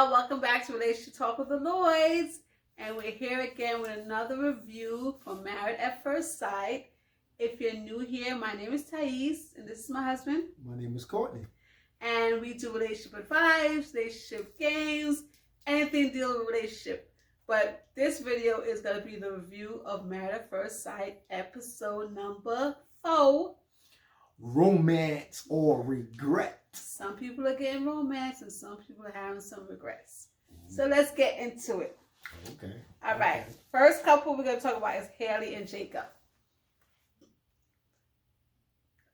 y'all. Welcome back to Relationship Talk with the Lloyds. And we're here again with another review from Married at First Sight. If you're new here, my name is Thais, and this is my husband. My name is Courtney. And we do relationship advice, relationship games, anything dealing with relationship. But this video is going to be the review of Married at First Sight, episode number 4. Romance or regret. Some people are getting romance and some people are having some regrets. So let's get into it. Okay. All right. First couple we're going to talk about is Haley and Jacob.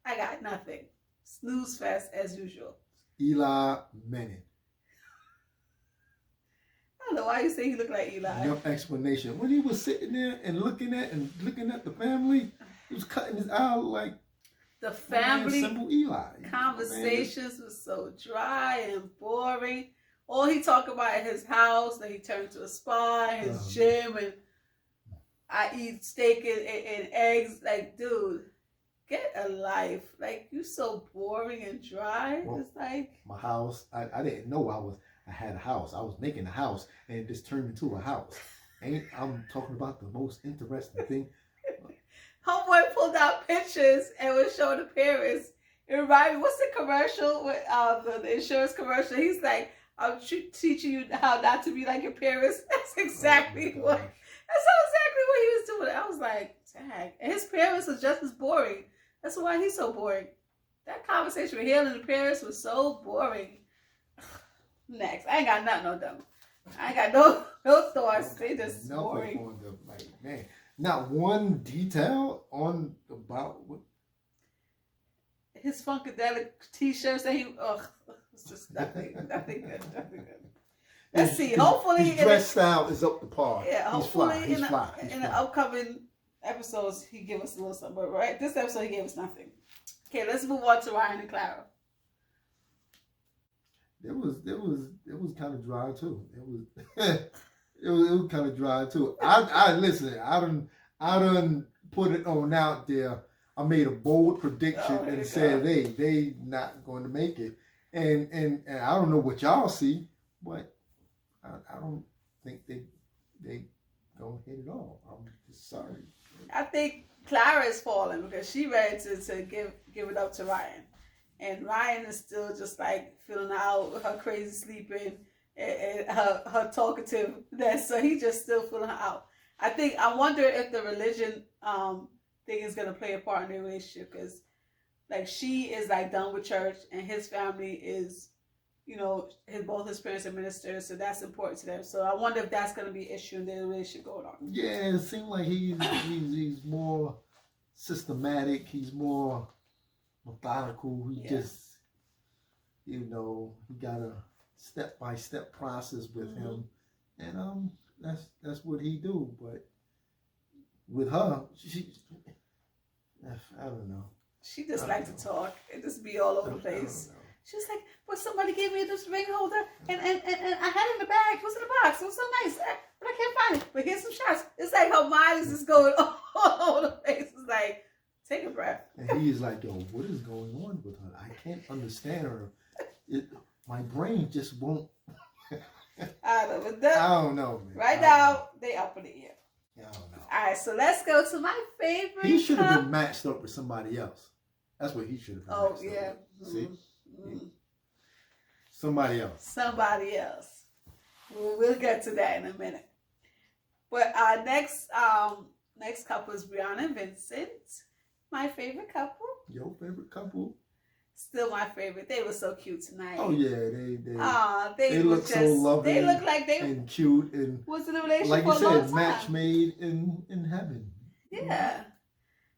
I got nothing. Snooze fest as usual. Eli Manning. I don't know why you say he looked like Eli. No explanation. When he was sitting there and looking at the family, he was cutting his eye like the family simple Eli. Conversations was so dry and boring. All he talked about at his house, then he turned to a spa, his gym, and I eat steak and eggs. Like, dude, get a life. Like, you so boring and dry. Well, it's like my house. I didn't know I had a house. I was making a house, and it just turned into a house. I'm talking about the most interesting thing. Homeboy pulled out pictures and was showing the parents. It reminded me, what's the commercial with the insurance commercial? He's like, I'm teaching you how not to be like your parents. That's exactly what he was doing. I was like, dang. And his parents was just as boring. That's why he's so boring. That conversation with Haley and the parents was so boring. Next. I ain't got nothing on them. I ain't got no thoughts. They just boring. On the, like, man. Not one detail on about what his Funkadelic t-shirts that it's just nothing good. Let's see. Hopefully his dress style is up to par. Yeah, hopefully He's fly. In the upcoming episodes he give us a little something. But right, this episode he gave us nothing. Okay, let's move on to Ryan and Clara. It was kind of dry too. It was kind of dry too. I listen. I done put it on out there. I made a bold prediction and said they not going to make it. And I don't know what y'all see, but I don't think they gonna hit it all. I'm just sorry. I think Clara is falling because she ready to give it up to Ryan, and Ryan is still just like feeling out with her crazy sleeping and her talkativeness. So he just still feeling her out. I wonder if the religion thing is gonna play a part in their relationship, because like she is like done with church and his family is, both his parents are ministers, so that's important to them. So I wonder if that's gonna be an issue in their relationship going on. Yeah, it seems like he's more systematic. He's more methodical. He just, he got a step-by-step process with him, and that's what he do. But with her, I don't know. She just like to talk and just be all over the place. She's like, well, somebody gave me this ring holder and I had it in the bag. It was in the box. It was so nice, but I can't find it. But here's some shots. It's like her mind is just going all over the place. It's like, take a breath. And he's like, yo, what is going on with her? I can't understand her. My brain just won't. I don't know, man. Right now, they up in the air. I don't know. All right, so let's go to my favorite. He should have been matched up with somebody else. That's what he should have been. Oh, yeah. See? Somebody else. We'll get to that in a minute. But our next couple is Briana and Vincent. My favorite couple. Your favorite couple? Still my favorite. They were so cute tonight. Oh yeah, they look so lovely. They look like they and cute and was in a relationship like for you a long said, time. match made in heaven. Yeah.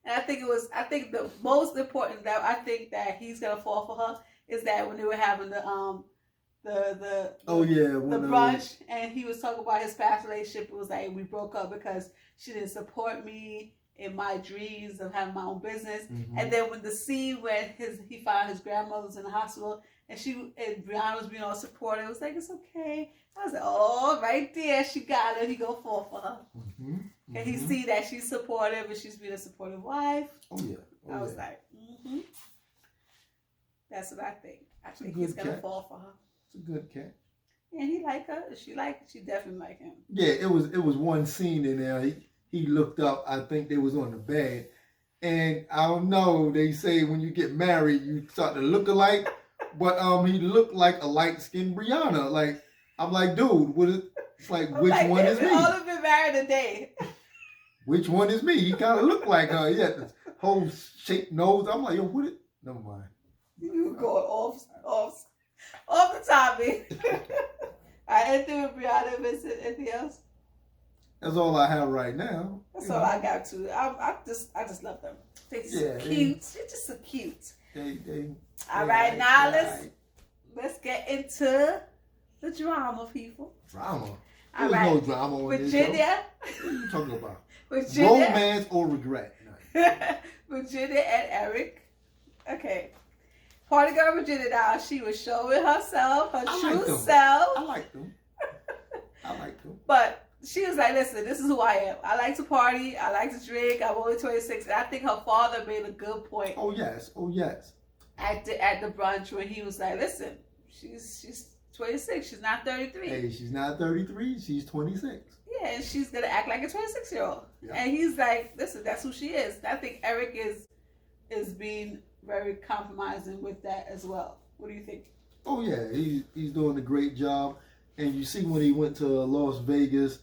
And I think the most important that I think that he's gonna fall for her is that when they were having the brunch and he was talking about his past relationship, it was like we broke up because she didn't support me in my dreams of having my own business. And then when the scene when he found his grandmother's in the hospital and Brianna was being all supportive, it was like, it's okay. I was like, oh, right there, she got it. He go fall for her. And he see that she's supportive and she's being a supportive wife. I was like, That's what I think. I think he's going to fall for her. It's a good catch. And he liked her. She definitely liked him. Yeah, it was one scene in there. He looked up. I think they was on the bed, and I don't know. They say when you get married, you start to look alike, but he looked like a light skinned Brianna. Like I'm like, dude, what is? It's like which one is me? All of them married a day. Which one is me? He kind of looked like her. He had this whole shaped nose. I'm like, yo, what? Never mind. You going off the topic. I anything with Briana Vincent. Anything else? That's all I have right now. That's all I got to. I just love them. They're so cute. They're just so cute. All right, now let's get into the drama, people. Drama. There's no drama on Virginia. This show. What are you talking about? Virginia. Romance or regret? Virginia and Erik. Okay. Party girl Virginia now, she was showing herself, her true self. I like them. But she was like, listen, this is who I am. I like to party. I like to drink. I'm only 26. And I think her father made a good point. Oh, yes. At the brunch when he was like, listen, she's 26. She's not 33. Hey, she's not 33. She's 26. Yeah, and she's going to act like a 26-year-old. Yeah. And he's like, listen, that's who she is. And I think Erik is being very compromising with that as well. What do you think? Oh, yeah. He's doing a great job. And you see when he went to Las Vegas,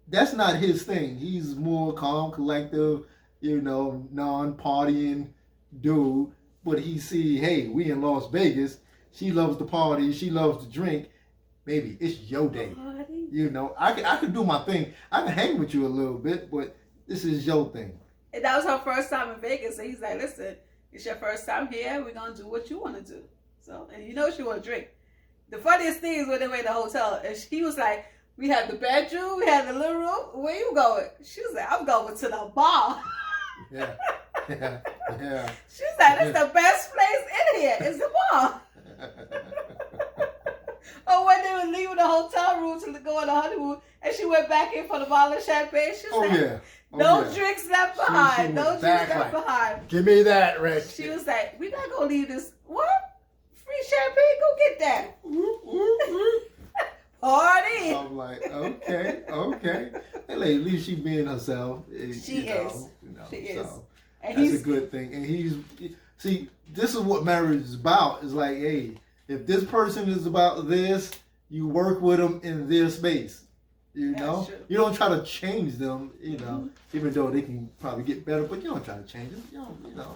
that's not his thing. He's more calm, collective, non-partying dude. But he see, hey, we in Las Vegas. She loves to party. She loves to drink. Baby, it's your day. Party? I can do my thing. I can hang with you a little bit, but this is your thing. And that was her first time in Vegas. So he's like, listen, it's your first time here. We're going to do what you want to do. So, and she want to drink. The funniest thing is when they went to the hotel, and he was like, we had the bedroom, we had the living room. Where you going? She was like, I'm going to the bar. Yeah. She's like, that's the best place in here. It's the bar. Or when they were leaving the hotel room to go on the honeymoon, and she went back in for the bottle of champagne. She was like, no drinks left behind. No drinks left behind. Give me that, Rich. She was like, we're not going to leave this. What? Free champagne? Go get that. Party. I'm like, okay. And at least she being herself. She is. And that's a good thing. And see, this is what marriage is about. It's like, hey, if this person is about this, you work with them in their space. You don't try to change them, even though they can probably get better, but you don't try to change them.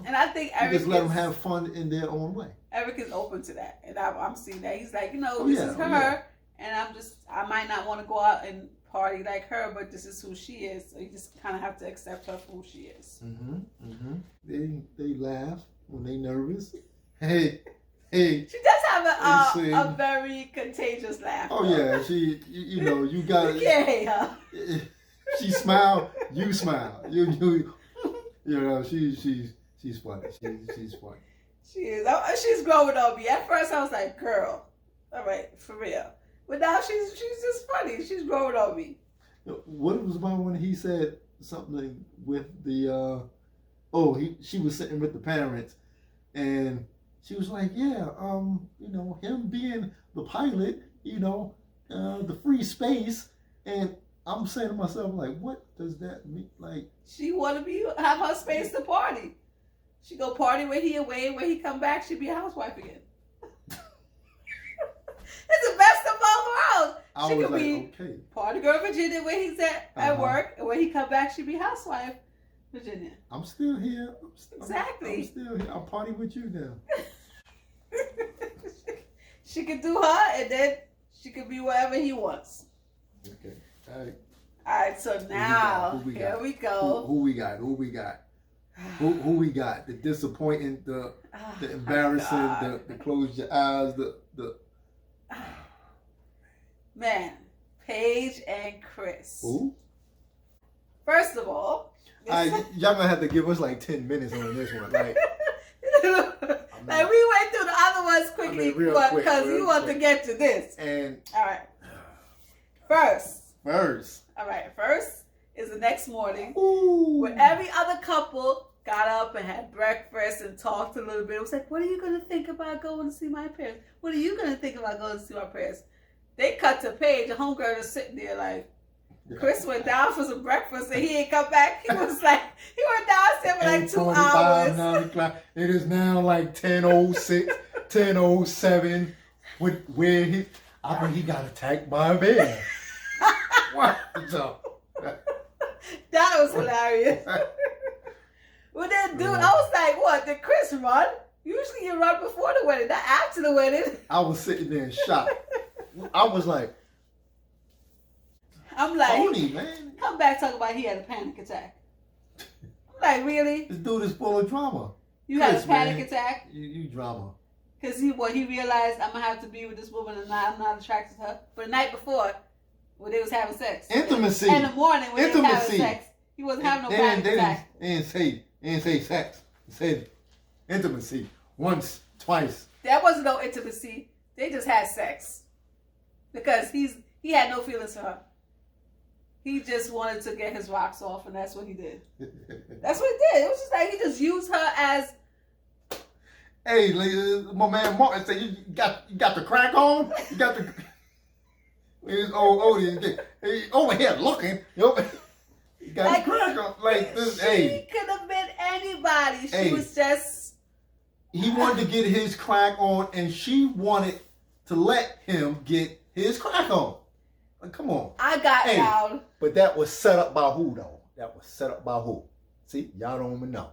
And I think Erik just let them have fun in their own way. Erik is open to that, and I'm seeing that. He's like, this is her, and I might not want to go out and party like her, but this is who she is. So you just kind of have to accept her for who she is. They laugh when they nervous. Hey. She does have a very contagious laugh. Oh yeah, you got. You can't hate her. She smile, you smile. She's funny. She's funny. She is. She's growing on me. At first I was like, girl, all right, for real. But now she's just funny. She's growing on me. What was about when he said something with the she was sitting with the parents and she was like, him being the pilot, the free space, and I'm saying to myself, like, what does that mean? Like, she want to have her space to party. She go party when he away, and when he come back, she be a housewife again. It's the best of both worlds. She could be party girl Virginia when he's at work, and when he come back, she be housewife Virginia. I'm still here. Exactly. I'm still here. I'll party with you now. She could do her, and then she could be wherever he wants. Okay. All right. So now here we go. Who we got? Who we got? The disappointing, the embarrassing, the close your eyes, the. Man, Paige and Chris. Who? First of all, y'all gonna have to give us like 10 minutes on this one. Like we went through the other ones quickly because you want to get to this. And all right, first. All right, first is the next morning. Ooh. When every other couple got up and had breakfast and talked a little bit. It was like, what are you gonna think about going to see my parents? What are you gonna think about going to see my parents? they cut to Paige. The homegirl is sitting there like, Chris went down for some breakfast and he ain't come back. He was like, he went downstairs for like 2 hours. 9 o'clock. It is now like 10:06, 10:07. Where I think he got attacked by a bear. What? That was hilarious. Well, then, dude, I was like, what? Did Chris run? Usually you run before the wedding, not after the wedding. I was sitting there in shock. I was like, I'm like, Tony, man. Come back talking about he had a panic attack. I'm like, really? This dude is full of drama. You Chris, had a panic man, attack? You drama. Because he realized I'm going to have to be with this woman and I'm not attracted to her. But the night before, when they was having sex. Intimacy. In the morning when they was having sex. He wasn't having no panic attack. They didn't say sex. They said intimacy. Once, twice. That wasn't no intimacy. They just had sex. Because he had no feelings for her. He just wanted to get his rocks off, and that's what he did. That's what he did. It was just like he just used her as. Hey, my man Martin said, "You got the crack on. You got the." He's over here looking. You got like, the crack on. Like this. She could have been anybody. She was just. He wanted to get his crack on, and she wanted to let him get his crack on. Like, come on. I got down. But that was set up by who, though? That was set up by who? See, y'all don't even know.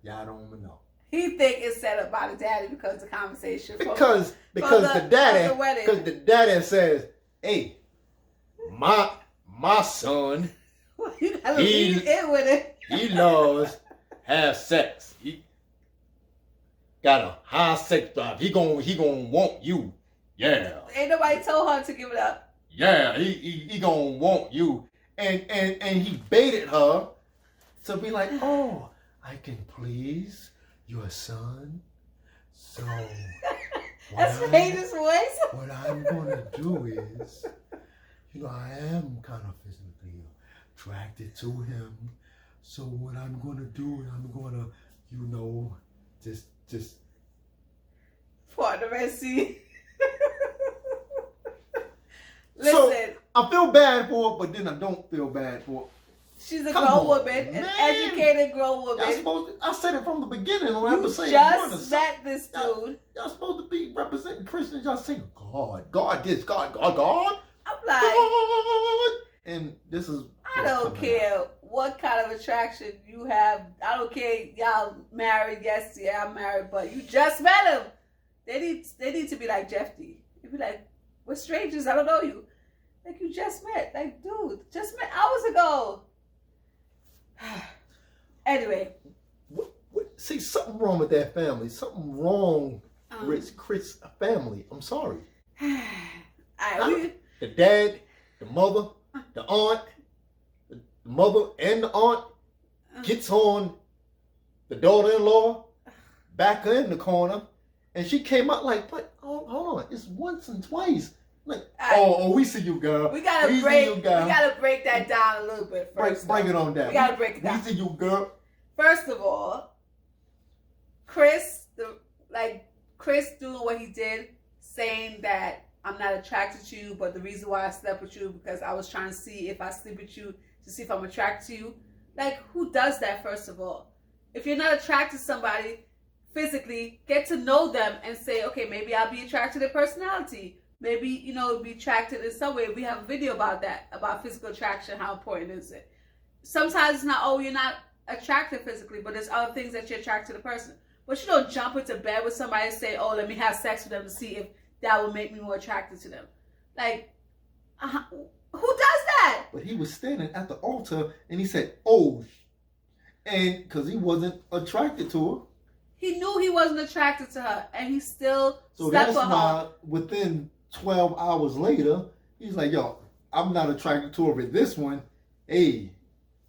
Y'all don't even know. He think it's set up by the daddy because the conversation. Because the daddy says, "Hey, my son, you gotta lead in with it. He loves have sex. He got a high sex drive. He gonna want you. Yeah. Ain't nobody told her to give it up. Yeah, he gonna want you." And he baited her to be like, "Oh, I can please your son. So that's Paige's voice. What I'm gonna do is, I am kind of physically attracted to him. So what I'm gonna do is I'm gonna, just for the Red Sea." Listen, so I feel bad for her, but then I don't feel bad for her. She's a grown woman, an educated grown woman. I said it from the beginning on episode 1. You just met this dude. Y'all supposed to be representing Christians. Y'all saying, God this, God. I'm like, God. And this is. I don't care what kind of attraction you have. I don't care. Y'all married? Yes, yeah, I'm married. But you just met him. They need to be like Jeff D. They'd be like, we're strangers. I don't know you. Like, you just met. Like, dude, just met hours ago. Anyway. See, something wrong with that family. Something wrong with Chris' family. I'm sorry. The dad, the mother, the aunt, the mother and the aunt gets on the daughter-in-law, back her in the corner, and she came out like, "But hold on, it's once and twice." Like, we see you, girl. We gotta break that down a little bit first. Break it on down. We gotta break it down. We see you, girl. First of all, Chris doing what he did, saying that I'm not attracted to you, but the reason why I slept with you because I was trying to see if I sleep with you to see if I'm attracted to you. Like, who does that? First of all, if you're not attracted to somebody physically, get to know them and say, okay, maybe I'll be attracted to their personality. Maybe, be attracted in some way. We have a video about that, about physical attraction, how important is it. Sometimes it's not, you're not attracted physically, but there's other things that you're attracted to the person. But you don't jump into bed with somebody and say, let me have sex with them to see if that will make me more attracted to them. Like, who does that? But he was standing at the altar and he said, and because he wasn't attracted to her. He knew he wasn't attracted to her, and he still slept with her. So that's why within 12 hours later, he's like, I'm not attracted to her with this one. Hey,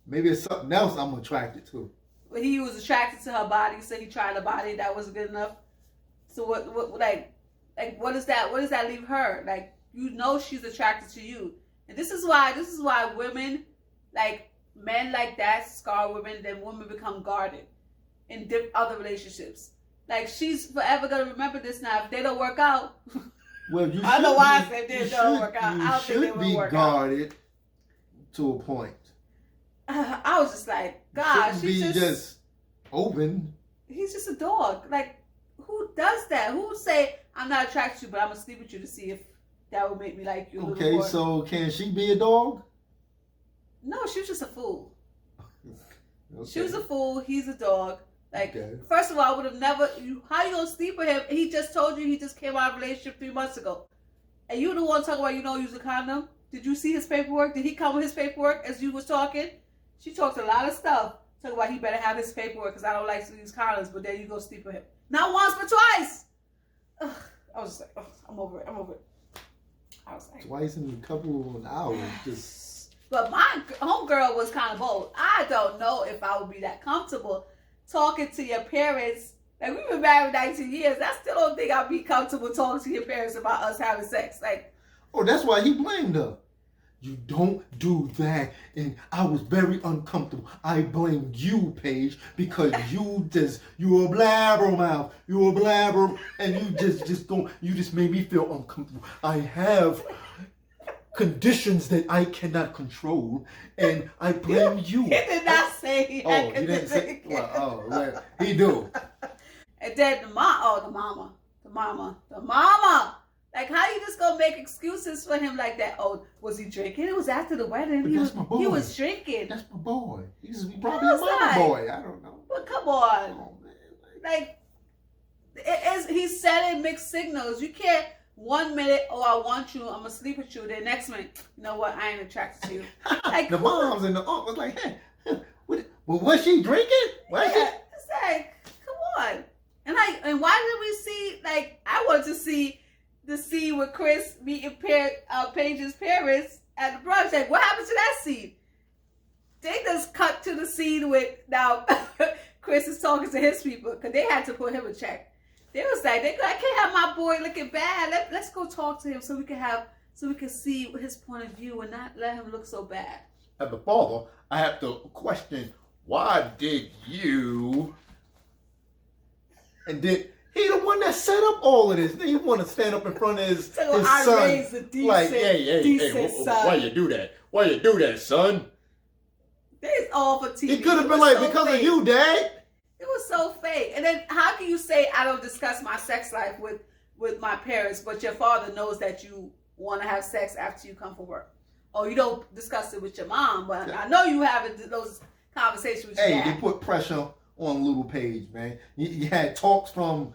maybe it's something else I'm attracted to. But he was attracted to her body, so he tried a body that wasn't good enough. So what what does that leave her? Like, she's attracted to you. And this is why women, like men like that, scar women, then women become guarded in other relationships. Like, she's forever gonna remember this now. If they don't work out, Well, you I don't know should why be- I said you this don't should- work out. you I don't think it should will be work out. guarded to a point. I was just like, You gosh, shouldn't be just open. he's just a dog. Like, who does that? Who would say, I'm not attracted to you, but I'm going to sleep with you to see if that would make me like you a little Okay, more? so can she be a dog? No, she was just a fool. Okay. She was a fool. He's a dog. Like, Okay. first of all, I would have never. How you gonna sleep with him? He just told you he just came out of a relationship 3 months ago, and you the one talking about you don't use a condom. Did you see his paperwork? Did he come with his paperwork as you was talking? She talked a lot of stuff. Talking about he better have his paperwork because I don't like to use condoms. But then you go sleep with him. Not once, but twice. Ugh. I was just like, ugh, I'm over it. I'm over it. I was like, Twice in a couple of hours, just. But my homegirl was kind of bold. I don't know if I would be that comfortable talking to your parents. Like, we've been married 19 years. I still don't think I'd be comfortable talking to your parents about us having sex. Like, Oh, that's why he blamed her. You don't do that. And I was very uncomfortable. I blamed you, Paige, because you're a blabbermouth. You're a blabber, and you just made me feel uncomfortable. I have conditions that I cannot control, and I blame you. he did not say he had Oh, he didn't say. Well, he do. And then the mama. Like, how you just gonna make excuses for him like that? Oh, was he drinking? It was after the wedding. But that's my boy. He was drinking. That's my boy. He's probably No, a it's mama not. boy. I don't know. But come on. Oh man. Like, he's sending mixed signals. You can't 1 minute, oh, I want you, I'm gonna sleep with you. Then next minute, you know what, I ain't attracted to you. Like, The moms and the aunt was like, hey, well, was she drinking? Was yeah, it's like, come on. And why did we see, like, I wanted to see the scene with Chris meeting Paige's parents at the brunch. Like, what happened to that scene? They just cut to the scene with, now, Chris is talking to his people, because they had to put him in check. They was like, I can't have my boy looking bad. Let's go talk to him so we can see his point of view and not let him look so bad. As a father, I have to question, why did you? And then he the one that set up all of this. Then he want to stand up in front of his I son. raised a decent, Like, hey, son. why you do that? Why you do that, son? It's all for TV. He could have It been was like, so because fake. of you, Dad. It was so fake. And then how can you say I don't discuss my sex life with my parents, but your father knows that you want to have sex after you come from work? Or you don't discuss it with your mom, but I know you have those conversations with your Hey, dad. they put pressure on little Paige, man. You had talks from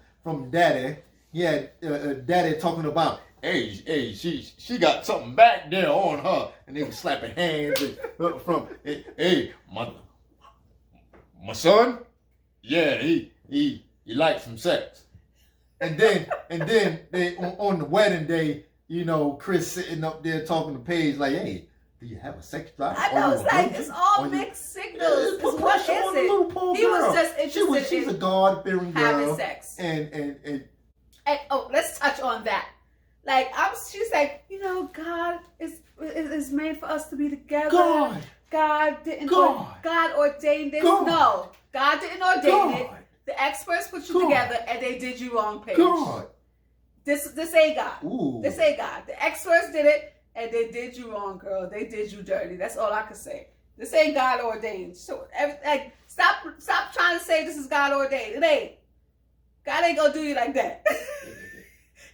Daddy. You had Daddy talking about, hey, she got something back there on her, and they were slapping hands and, from, hey, my son, yeah, he likes some sex, and then they on the wedding day, you know, Chris sitting up there talking to Paige like, hey, do you have a sex drive? I know, it's like, it's all mixed signals. Put It's what pressure on the is little it? poor He girl. was just interested She's a in God-fearing having girl, sex. and And let's touch on that. Like, she's like, you know, God is made for us to be together. God didn't. God ordained this. No, God didn't ordain it. The experts put you together, and they did you wrong, Paige. This ain't God. Ooh. This ain't God. The experts did it, and they did you wrong, girl. They did you dirty. That's all I can say. This ain't God ordained. So, like, stop trying to say this is God ordained. It ain't. God ain't gonna do you like that.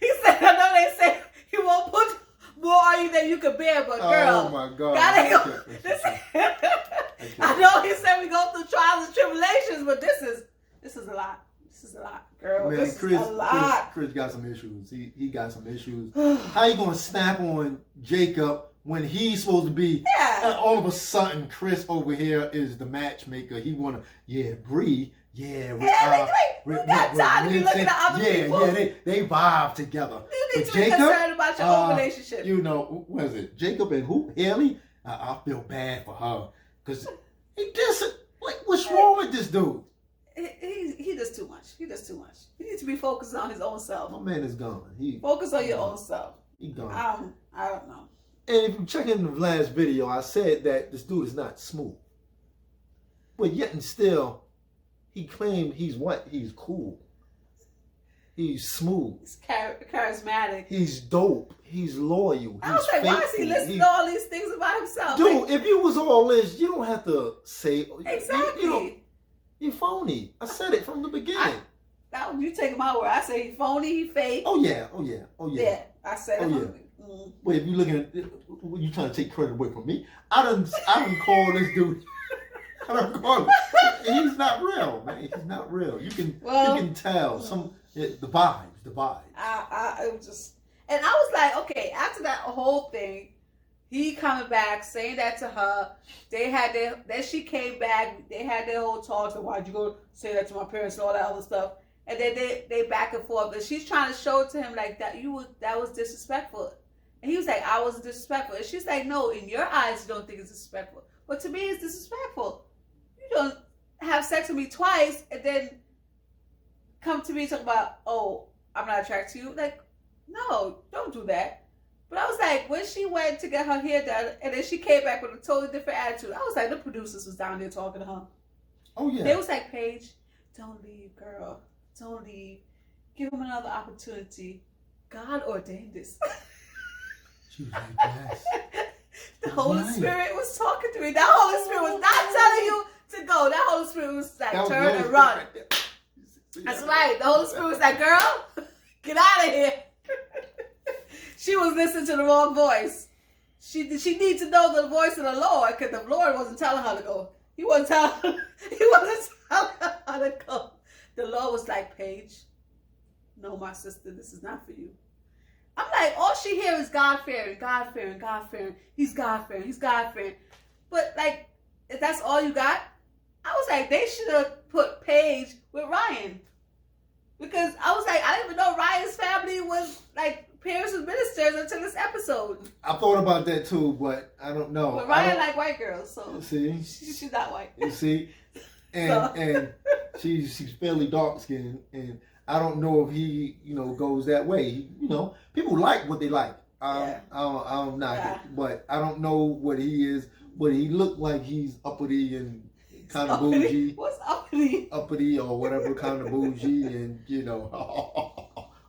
He said, I know they say he won't put more on you than you can bear, but girl, oh my God, God ain't gonna. I know he said we go through trials and tribulations, but this is a lot. This is a lot, girl. Man, this Chris, is a lot. Chris got some issues. He got some issues. How you gonna snap on Jacob when he's supposed to be? Yeah. And all of a sudden, Chris over here is the matchmaker. He wanna, Bree. Yeah, you got time to be looking at other people. Yeah, they vibe together. You need But to be concerned about your own relationship. You know, what is it? Jacob and who? Haley? I feel bad for her. Because he doesn't, like, what's wrong with this dude? He does too much. He does too much. He needs to be focused on his own self. My man is gone. Focus on your own self. He gone. I don't know. And if you check in the last video, I said that this dude is not smooth. But yet and still, he claimed he's cool. He's smooth. He's charismatic. He's dope. He's loyal. I was like, why is he listening to all these things about himself? Dude, like, if you was all this, you don't have to say. Exactly. You're phony. I said it from the beginning. You taking my word. I say he phony, he fake. Oh yeah. Yeah, I said it. Yeah. Wait, if you looking at, you trying to take credit away from me? I done call this dude. I done call him. He's not real, man. He's not real. You can tell the vibes. It was just, and I was like, okay. After that whole thing, he coming back saying that to her. They had then she came back. They had their whole talks. Like, why'd you go say that to my parents and all that other stuff? And then they back and forth. But she's trying to show it to him like that was disrespectful. And he was like, I wasn't disrespectful. And she's like, no, in your eyes you don't think it's disrespectful. But to me it's disrespectful. You don't have sex with me twice and then come to me and talk about, oh, I'm not attracted to you. Like, no, don't do that. But I was like, when she went to get her hair done and then she came back with a totally different attitude, I was like, the producers was down there talking to her. Oh yeah. They was like, Paige, don't leave, girl. Don't leave. Give him another opportunity. God ordained this. She was like, yes. The Holy Spirit was talking to me. That Holy Spirit was not telling you to go. That Holy Spirit was like, turn and run. That's right. The Holy Spirit was like, girl, get out of here. She was listening to the wrong voice. She needs to know the voice of the Lord because the Lord wasn't telling her to go. He wasn't telling her how to go. The Lord was like, Paige, no, my sister, this is not for you. I'm like, all she hears is God-fearing, God-fearing, God-fearing. He's God-fearing, he's God-fearing. But, like, if that's all you got, I was like, they should have put Paige with Ryan. Because I was like, I didn't even know Ryan's family was, like, parents was ministers until this episode. I thought about that, too, but I don't know. But Ryan like white girls, so see? She's not white. You see? And she's fairly dark-skinned, and I don't know if he, goes that way. People like what they like. I'm not, but I don't know what he is. But he looked like he's uppity and kind of bougie. What's uppity? Uppity or whatever kind of bougie, and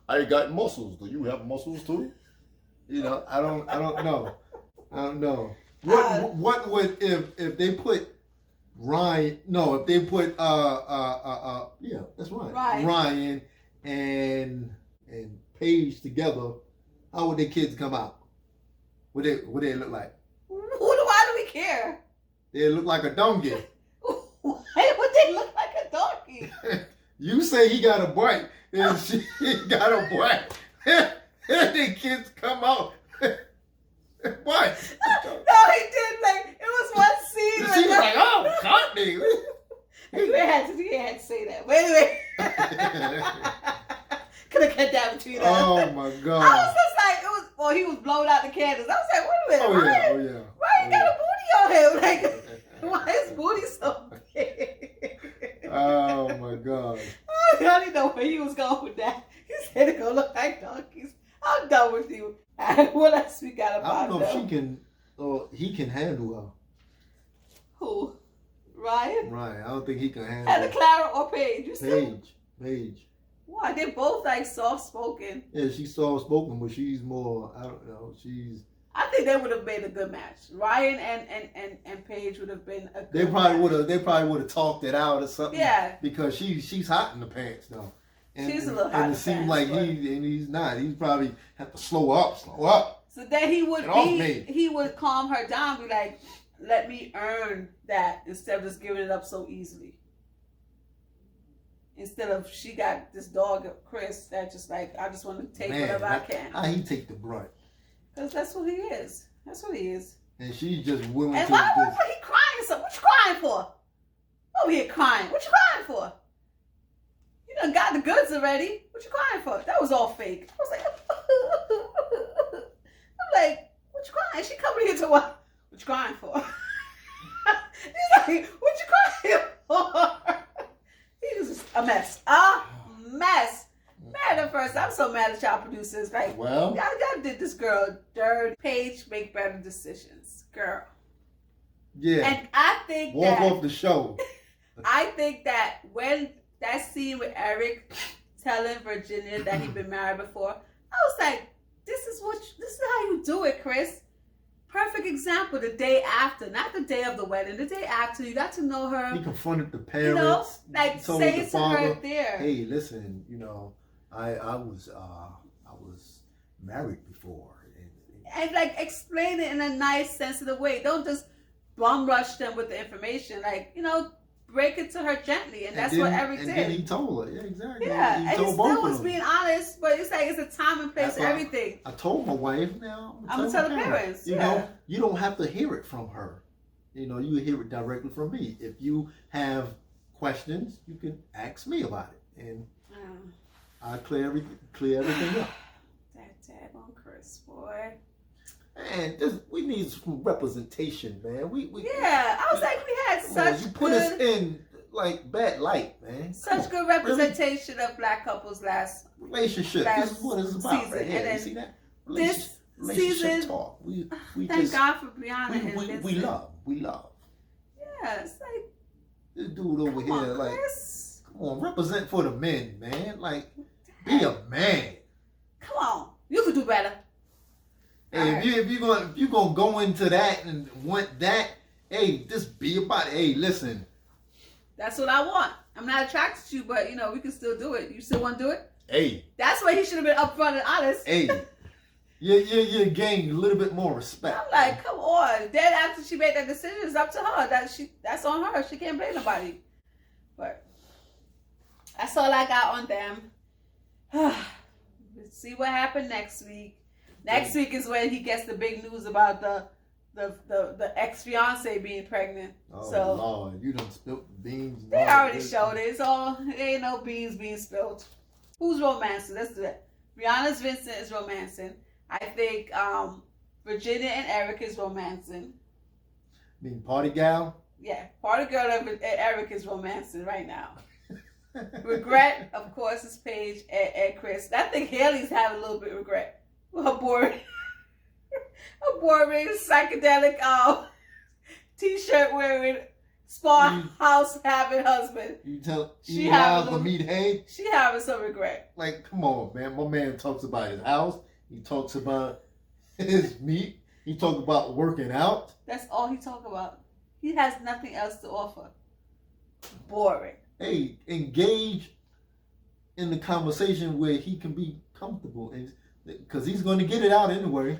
I got muscles. Do you have muscles too? I don't know. I don't know. What would if they put Ryan? No, if they put yeah, that's right. Ryan and Paige together, how would their kids come out? What they look like? Why do we care? They look like a donkey. Why would they look like a donkey? You say he got a butt, and she got a butt. And the kids come out. What? No, he did. Like, it was one scene. She was like, oh, Courtney. You had to say that. But anyway. Could have kept that between us. Oh, my God. I was just like, he was blowing out the candles. I was like, wait a minute. Ryan got a booty on him. Like, why is booty so big? Oh, my God. I didn't know where he was going with that. He said it gonna look like donkeys. I'm done with you. What else we got about I don't know if she can, or he can handle her. Who? Ryan? Right. I don't think he can handle her. Either Clara or Paige. Paige. Why? They're both like soft-spoken. Yeah, she's soft-spoken, but she's more, I don't know, I think they would have made a good match. Ryan and Paige would have been a good They probably would have talked it out or something. Yeah. Because she's hot in the pants though. And, she's a little hot in the pants. And it seems like he's not. He's probably have to slow up. So then he would calm her down, be like, let me earn that instead of just giving it up so easily. Instead of she got this dog, Chris, that just like, I just want to take whatever I can. How he take the brunt? Because that's what he is. That's what he is. And she's just willing to... And why he crying so? What you crying for? Over here crying. What you crying for? You done got the goods already. What you crying for? That was all fake. I was like... I'm like, what you crying? She coming here to what? What you crying for? He's like, what you crying for? He was just a mess. A mess. Mad at first. I'm so mad at y'all producers. Like, well, y'all did this girl dirty. Paige make better decisions. Girl. Yeah. And I think walk off the show. I think that when that scene with Erik telling Virginia that he'd been married before, I was like, this is how you do it, Chris. Perfect example. The day after, not the day of the wedding, the day after, you got to know her. He confronted the parents. You know, like told say the to father, her there. Hey, listen, I was married before. And like explain it in a nice, sensitive way. Don't just bum rush them with the information. Like, break it to her gently, and that's what Erik did. And then he told her, yeah, exactly. Yeah, he and told he both still of was them. being honest, but it's like it's a time and place That's for why everything. I told my wife, now I'm gonna tell the parents. You know, you don't have to hear it from her. You hear it directly from me. If you have questions, you can ask me about it, and I clear everything up. That daggone Chris, boy. Man, we need some representation, man. I was like, we had such you put us in like bad light, man. Such good representation of black couples last relationship. This is what it's about, season. right here. And You see that? This Relationship season, talk. We thank just God for Brianna and Vincent. we love. Yeah, it's like This dude over here, on, like, Chris. come on, represent for the men, man. Like, be a man. Come on, you could do better. Hey, if you're gonna go into that and want that, hey, just be about it. Hey, listen. That's what I want. I'm not attracted to you, but we can still do it. You still want to do it? Hey. That's why he should have been upfront and honest. Hey. You gain a little bit more respect. I'm like, come on. Then after she made that decision, it's up to her. That's on her. She can't blame nobody. But that's all I got on them. Let's see what happened next week. Next week is when he gets the big news about the ex-fiance being pregnant. Oh, so, Lord, you done spilled the beans. They already showed it. There ain't no beans being spilled. Who's romancing? Let's do that. Briana Vincent is romancing. I think Virginia and Erik is romancing. Mean party gal? Yeah, party girl and Erik is romancing right now. Regret, of course, is Paige and Chris. I think Haley's having a little bit of regret. Her boring psychedelic t-shirt wearing spa house having husband. She have to meet Hay. She having some regret. Like, come on, man. My man talks about his house. He talks about his meat. He talks about working out. That's all he talk about. He has nothing else to offer. Boring. Hey, engage in the conversation where he can be comfortable, because he's going to get it out anyway.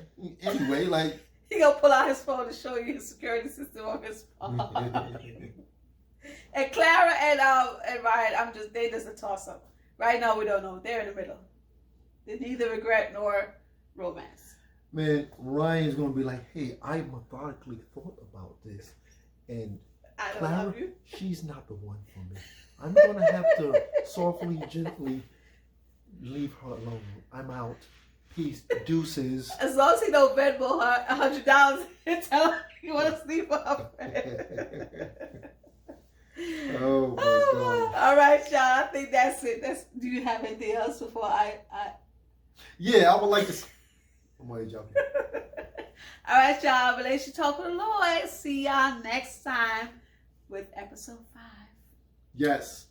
Like, he gonna pull out his phone to show you his security system on his phone. And Clara and Ryan, they just a toss up. Right now we don't know. They're in the middle. They neither regret nor romance. Man, Ryan's gonna be like, hey, I methodically thought about this, and Clara, she's not the one for me. I'm gonna have to softly, gently leave her alone. I'm out. Peace, deuces. As long as he don't Venmo her $100 and tell her you want to sleep with her friend. Oh my God. All right, y'all. I think that's it. Do you have anything else before I... Yeah, I would like to... I'm already joking. All right, y'all. Relation Talk with the Lord. See y'all next time with episode 5. Yes,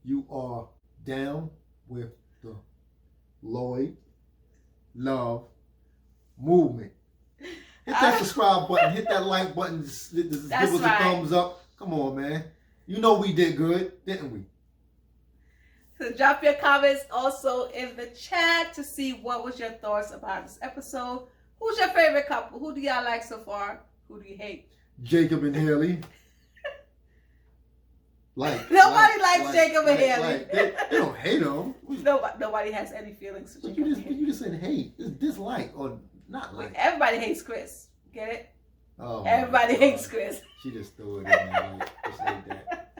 you are down with the Lloyd Love Movement. Hit that subscribe button. Hit that like button. Just give us a thumbs up. Come on, man. You know we did good, didn't we? So drop your comments also in the chat to see what was your thoughts about this episode. Who's your favorite couple? Who do y'all like so far? Who do you hate? Jacob and Haley. Nobody likes Jacob and Haley. They don't hate them. Nobody has any feelings for Jacob and Haley. You just said hate. It's dislike or not like. Everybody hates Chris. Get it? Oh, everybody hates Chris. She just threw it in there just like that.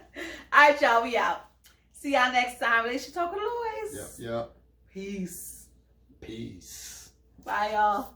All right, y'all. We out. See y'all next time. Relation Talk with Louis. Yep. Peace. Bye, y'all.